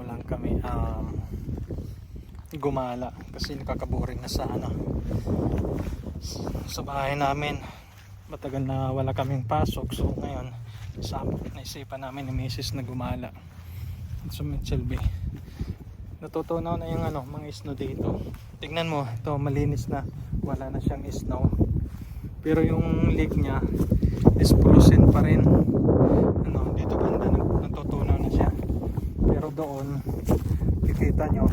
ano lang kami, gumala kasi nakakaboring na sa sa bahay namin. Matagal na wala kaming pasok, so ngayon naisipan namin ni Mrs. na gumala sa Mitchell Bay. Natutunaw na yung mga snow dito. Tingnan mo, ito malinis na, wala na siyang snow, pero yung lake niya is frozen pa rin. Dito banda natutunaw na siya, pero doon kikita nyo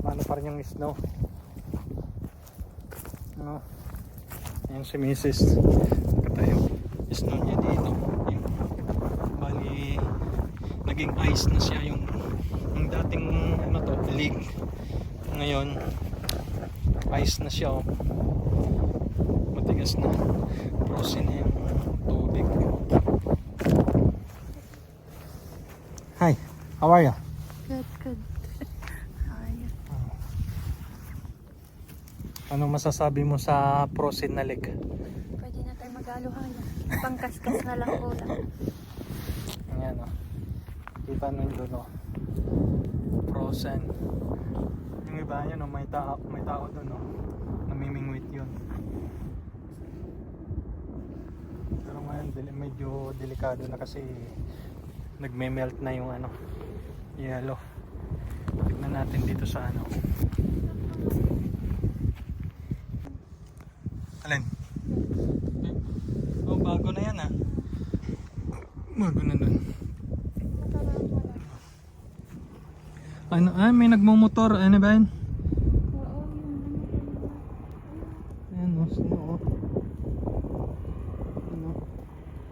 ano pa rin yung snow. Ayan si Mrs. Nakatayo. Snow niya dito. Bali, naging ice na siya yung dating lake. Ngayon, ice na siya. Matigas na. Frozen na yung tubig. Hi, how are you? Good. How are you? Ano masasabi mo sa frozen na lake? Pwede na tayo mag-halo-halo. Pangkaskas na lang ulam. Ayan kita nyo doon frozen. Yung iba yun may tao doon namimingwit yun. Pero ngayon medyo delikado na kasi nagme-melt na yung yellow. Tignan natin dito sa alin? Bago na yan bago na dun. May nagmumotor. Ano ba yun? Ayan snow.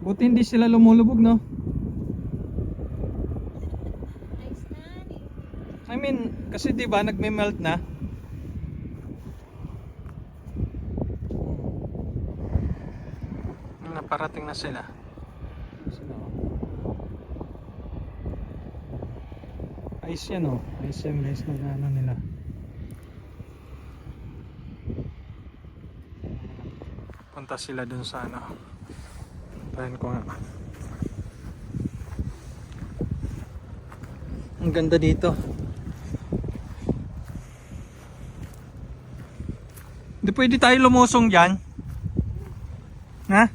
Buti hindi sila lumulubog, no? I mean, kasi diba nagme-melt na. Naparating na sila. Ice yan ice yan guys na nila. Punta sila dun sa tahan ko nga. Ang ganda dito. Hindi pwede tayo lumusong dyan. Ha?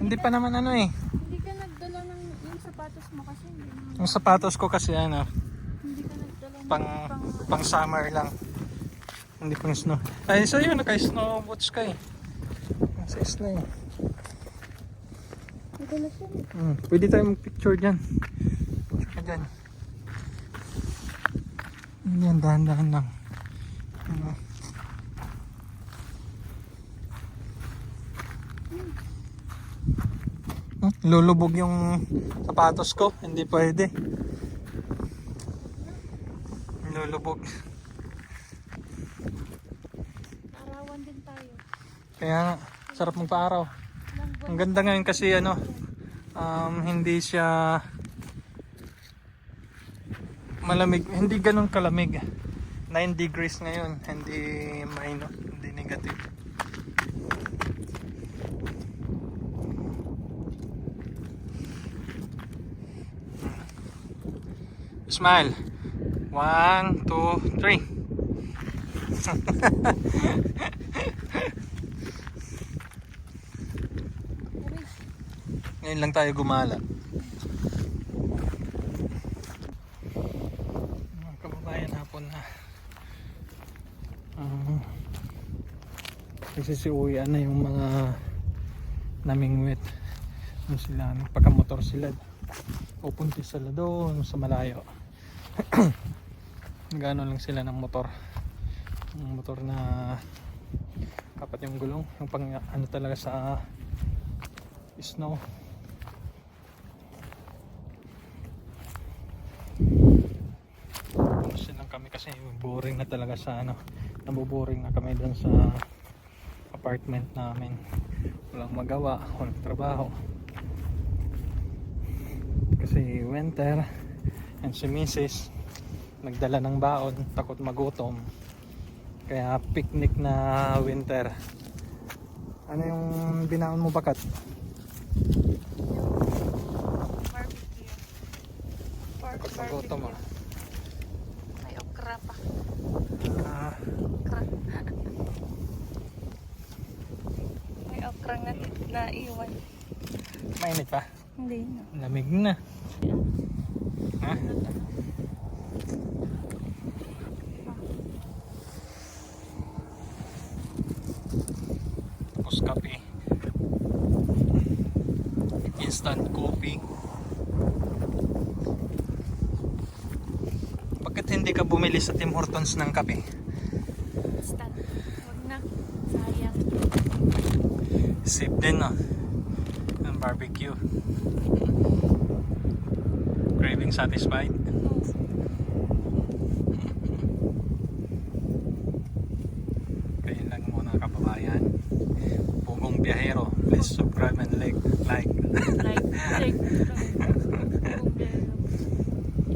Hindi pa naman Hindi ka nagdala ng yung sapatos mo kasi. Yung sapatos ko kasi Hindi ka nagdala ng pang summer lang. Hindi pang snow. Ay, so yun, naka-snow boots ka Nasa snow Nagulas yan. Pwede tayo mag-picture dyan. Picture ka dyan. Yan, dahan-dahan lang. Lulubog yung sapatos ko, hindi pwede. Lulubog. Arawan din tayo. Kaya sarap magpa-araw. Ang ganda ngayon kasi hindi siya malamig, hindi ganun kalamig. 9 degrees ngayon, hindi minus, hindi negative. Smile. 1, 2, 3. Ngayon lang tayo gumala. Mga kababayan, hapon na. Kasi siuwian na yung mga namingwit. Sila, pagkamotor sila. Pupunti sila doon sa malayo. Gano'n lang sila ng motor. Yung motor na kapat yung gulong, yung pang talaga sa snow. Kasi lang kami kasi boring na talaga sa naboboring na kami doon sa apartment namin. Walang magawa, walang trabaho. Kasi winter, and si Mrs. nagdala ng baon, takot magutom, kaya picnic na winter. Ano yung binaon mo, bakat? Barbecue. Takot magutom ah. May okra pa. Ah, Okra. May okra na naiwan. mainit pa. Hindi na. Lamig na. Ha? Tapos kape. Instant coffee. Bakit hindi ka bumili sa Tim Hortons ng kape? Instant. Huwag na. Sayang. Sip din no? Ang barbecue. Craving satisfied? Kaya lang muna kababayan. Pugong biyahero. Please subscribe and like. Like.